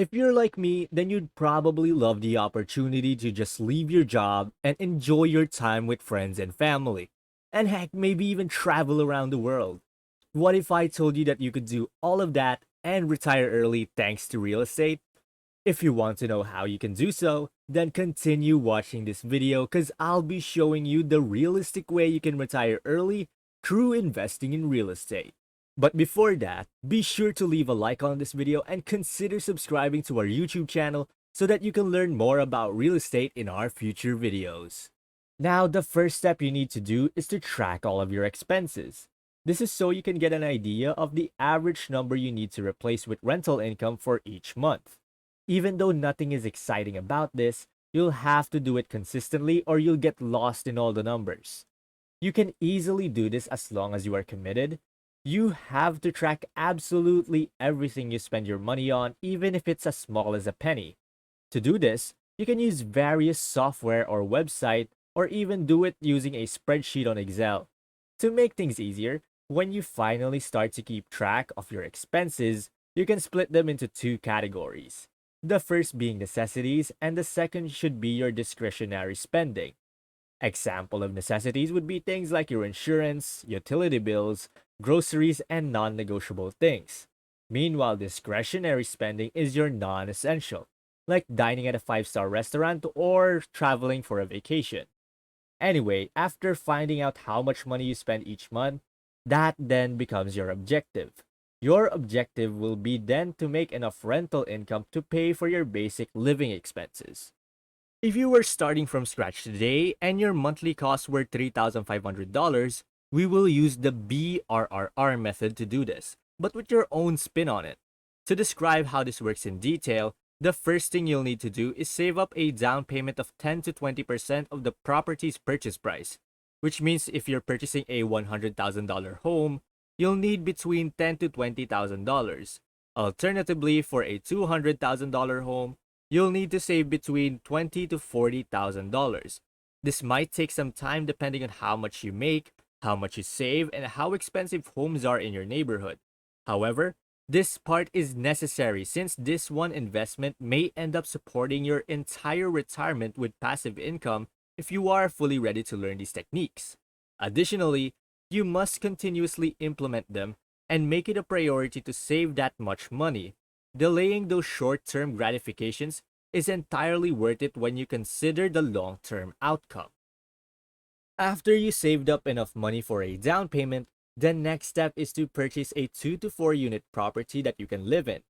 If you're like me, then you'd probably love the opportunity to just leave your job and enjoy your time with friends and family. And heck, maybe even travel around the world. What if I told you that you could do all of that and retire early thanks to real estate? If you want to know how you can do so, then continue watching this video because I'll be showing you the realistic way you can retire early through investing in real estate. But before that, be sure to leave a like on this video and consider subscribing to our YouTube channel so that you can learn more about real estate in our future videos. Now, the first step you need to do is to track all of your expenses. This is so you can get an idea of the average number you need to replace with rental income for each month. Even though nothing is exciting about this, you'll have to do it consistently or you'll get lost in all the numbers. You can easily do this as long as you are committed. You have to track absolutely everything you spend your money on, even if it's as small as a penny. To do this, you can use various software or website, or even do it using a spreadsheet on Excel. To make things easier, when you finally start to keep track of your expenses, you can split them into two categories. The first being necessities, and the second should be your discretionary spending. Example of necessities would be things like your insurance, utility bills, groceries, and non-negotiable things. Meanwhile, discretionary spending is your non-essential, like dining at a five-star restaurant or traveling for a vacation. Anyway, after finding out how much money you spend each month, that then becomes your objective. Your objective will be then to make enough rental income to pay for your basic living expenses. If you were starting from scratch today and your monthly costs were $3,500, we will use the BRRR method to do this, but with your own spin on it. To describe how this works in detail, the first thing you'll need to do is save up a down payment of 10 to 20% of the property's purchase price, which means if you're purchasing a $100,000 home, you'll need between $10 to $20,000. Alternatively, for a $200,000 home, you'll need to save between $20 to $40,000. This might take some time depending on how much you make, how much you save, and how expensive homes are in your neighborhood. However, this part is necessary since this one investment may end up supporting your entire retirement with passive income if you are fully ready to learn these techniques. Additionally, you must continuously implement them and make it a priority to save that much money. Delaying those short term gratifications is entirely worth it when you consider the long term outcome. After you saved up enough money for a down payment, the next step is to purchase a 2 to 4 unit property that you can live in.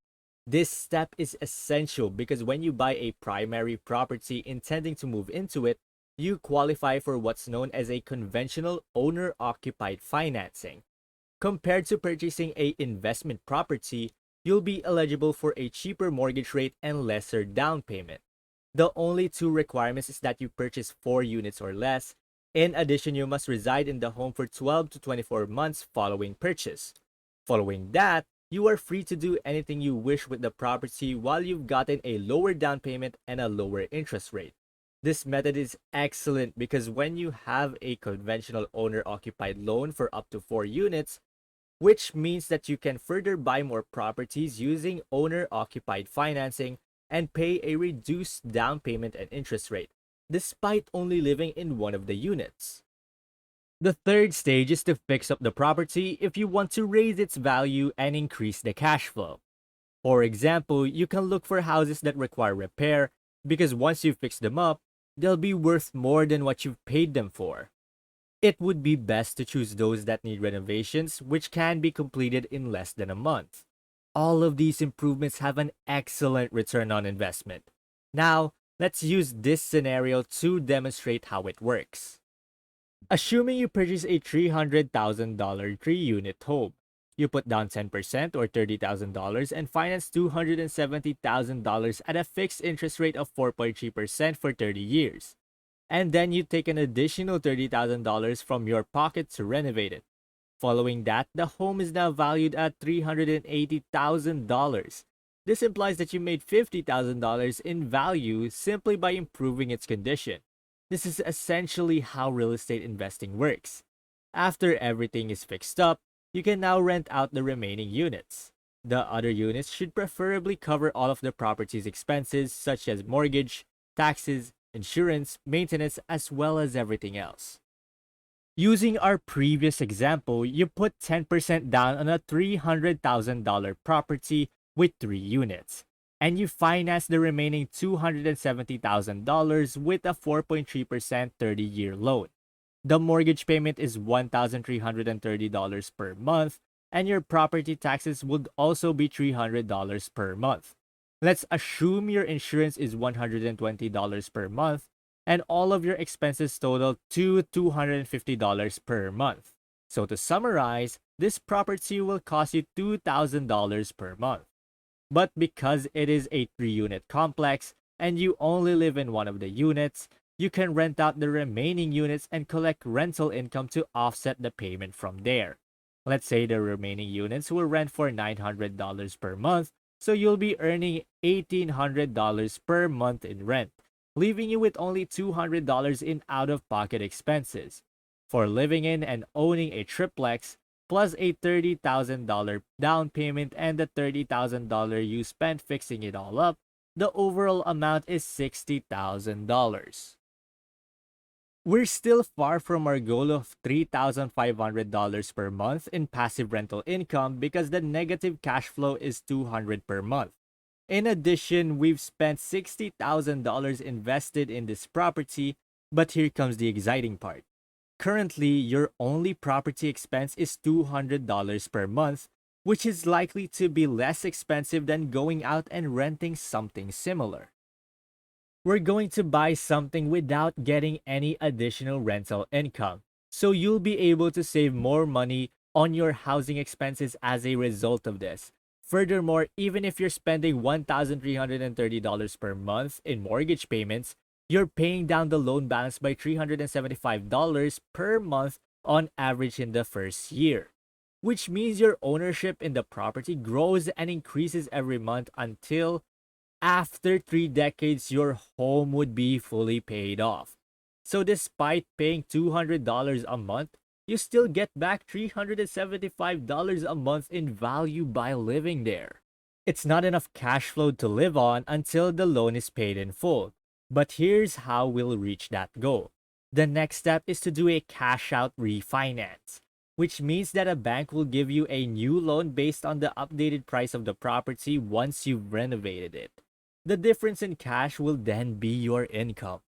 This step is essential because when you buy a primary property intending to move into it, you qualify for what's known as a conventional owner occupied financing. Compared to purchasing a investment property, you'll be eligible for a cheaper mortgage rate and lesser down payment. The only two requirements is that you purchase 4 units or less. In addition, you must reside in the home for 12 to 24 months following purchase. Following that, you are free to do anything you wish with the property while you've gotten a lower down payment and a lower interest rate. This method is excellent because when you have a conventional owner occupied loan for up to 4 units, which means that you can further buy more properties using owner occupied financing and pay a reduced down payment and interest rate, despite only living in one of the units. The third stage is to fix up the property if you want to raise its value and increase the cash flow. For example, you can look for houses that require repair because once you fix them up, they'll be worth more than what you've paid them for. It would be best to choose those that need renovations, which can be completed in less than a month. All of these improvements have an excellent return on investment. Now, let's use this scenario to demonstrate how it works. Assuming you purchase a $300,000 3-unit home, you put down 10% or $30,000 and finance $270,000 at a fixed interest rate of 4.3% for 30 years. And then you take an additional $30,000 from your pocket to renovate it. Following that, the home is now valued at $380,000. This implies that you made $50,000 in value simply by improving its condition. This is essentially how real estate investing works. After everything is fixed up, you can now rent out the remaining units. The other units should preferably cover all of the property's expenses, such as mortgage, taxes, insurance, maintenance, as well as everything else. Using our previous example, you put 10% down on a $300,000 property with 3 units, and you finance the remaining $270,000 with a 4.3% 30-year loan. The mortgage payment is $1,330 per month, and your property taxes would also be $300 per month. Let's assume your insurance is $120 per month, and all of your expenses total to $250 per month. So to summarize, this property will cost you $2,000 per month. But because it is a 3-unit complex and you only live in one of the units, you can rent out the remaining units and collect rental income to offset the payment from there. Let's say the remaining units will rent for $900 per month, so you'll be earning $1,800 per month in rent, leaving you with only $200 in out-of-pocket expenses. For living in and owning a triplex, plus a $30,000 down payment and the $30,000 you spent fixing it all up, the overall amount is $60,000. We're still far from our goal of $3,500 per month in passive rental income because the negative cash flow is $200 per month. In addition, we've spent $60,000 invested in this property, but here comes the exciting part. Currently, your only property expense is $200 per month, which is likely to be less expensive than going out and renting something similar. We're going to buy something without getting any additional rental income, so you'll be able to save more money on your housing expenses as a result of this. Furthermore, even if you're spending $1,330 per month in mortgage payments, you're paying down the loan balance by $375 per month on average in the first year, which means your ownership in the property grows and increases every month until after 3 decades, your home would be fully paid off. So despite paying $200 a month, you still get back $375 a month in value by living there. It's not enough cash flow to live on until the loan is paid in full. But here's how we'll reach that goal. The next step is to do a cash out refinance, which means that a bank will give you a new loan based on the updated price of the property once you've renovated it. The difference in cash will then be your income.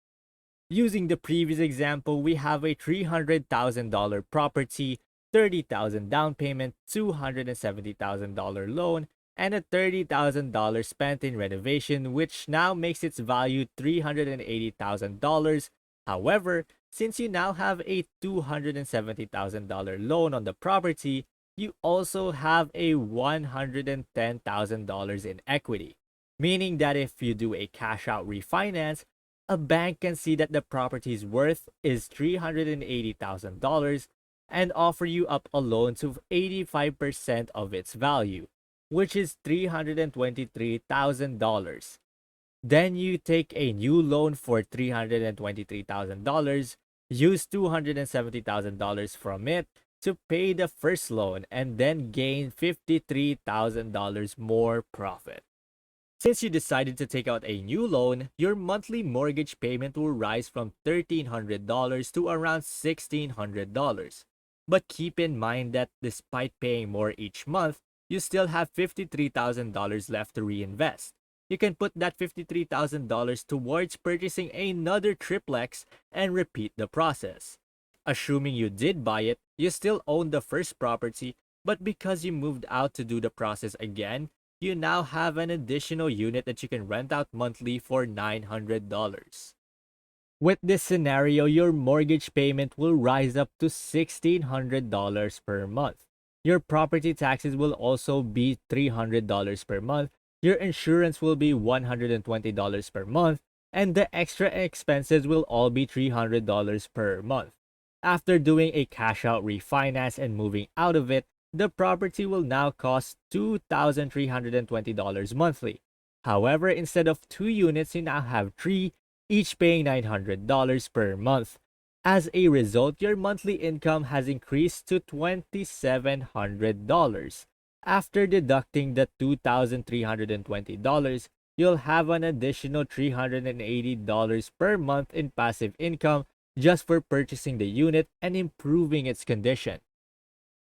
Using the previous example, we have a $300,000 property, $30,000 down payment, $270,000 loan, and a $30,000 spent in renovation, which now makes its value $380,000. However, since you now have a $270,000 loan on the property, you also have a $110,000 in equity. Meaning that if you do a cash out refinance, a bank can see that the property's worth is $380,000 and offer you up a loan to 85% of its value, which is $323,000. Then you take a new loan for $323,000, use $270,000 from it to pay the first loan, and then gain $53,000 more profit. Since you decided to take out a new loan, your monthly mortgage payment will rise from $1,300 to around $1,600. But keep in mind that despite paying more each month, you still have $53,000 left to reinvest. You can put that $53,000 towards purchasing another triplex and repeat the process. Assuming you did buy it, you still own the first property, but because you moved out to do the process again, you now have an additional unit that you can rent out monthly for $900. With this scenario, your mortgage payment will rise up to $1,600 per month. Your property taxes will also be $300 per month. Your insurance will be $120 per month, and the extra expenses will all be $300 per month. After doing a cash out refinance and moving out of it, the property will now cost $2,320 monthly. However, instead of 2 units, you now have 3, each paying $900 per month. As a result, your monthly income has increased to $2,700. After deducting the $2,320, you'll have an additional $380 per month in passive income just for purchasing the unit and improving its condition.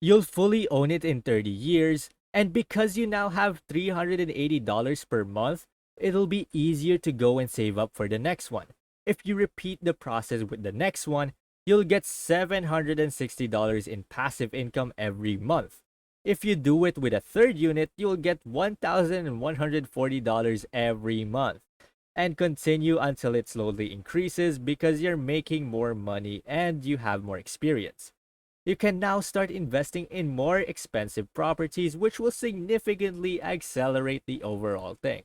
You'll fully own it in 30 years, and because you now have $380 per month, it'll be easier to go and save up for the next one. If you repeat the process with the next one, you'll get $760 in passive income every month. If you do it with a third unit, you'll get $1,140 every month and continue until it slowly increases because you're making more money and you have more experience. You can now start investing in more expensive properties, which will significantly accelerate the overall thing.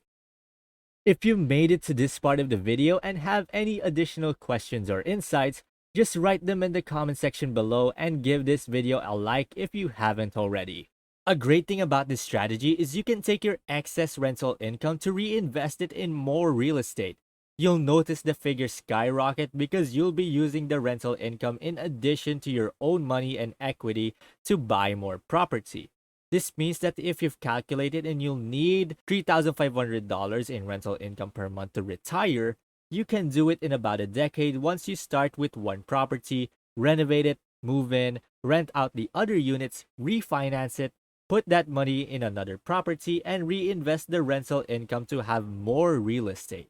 If you made it to this part of the video and have any additional questions or insights, just write them in the comment section below and give this video a like if you haven't already. A great thing about this strategy is you can take your excess rental income to reinvest it in more real estate. You'll notice the figure skyrocket because you'll be using the rental income in addition to your own money and equity to buy more property. This means that if you've calculated and you'll need $3,500 in rental income per month to retire, you can do it in about a decade once you start with one property, renovate it, move in, rent out the other units, refinance it, put that money in another property, and reinvest the rental income to have more real estate.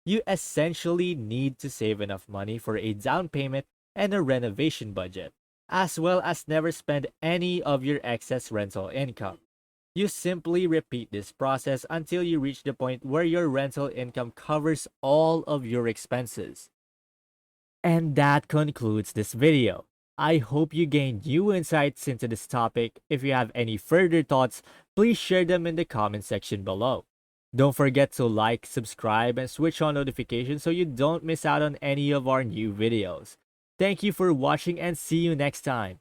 You essentially need to save enough money for a down payment and a renovation budget, as well as never spend any of your excess rental income. You simply repeat this process until you reach the point where your rental income covers all of your expenses. And that concludes this video. I hope you gained new insights into this topic. If you have any further thoughts, please share them in the comment section below. Don't forget to like, subscribe, and switch on notifications so you don't miss out on any of our new videos. Thank you for watching and see you next time.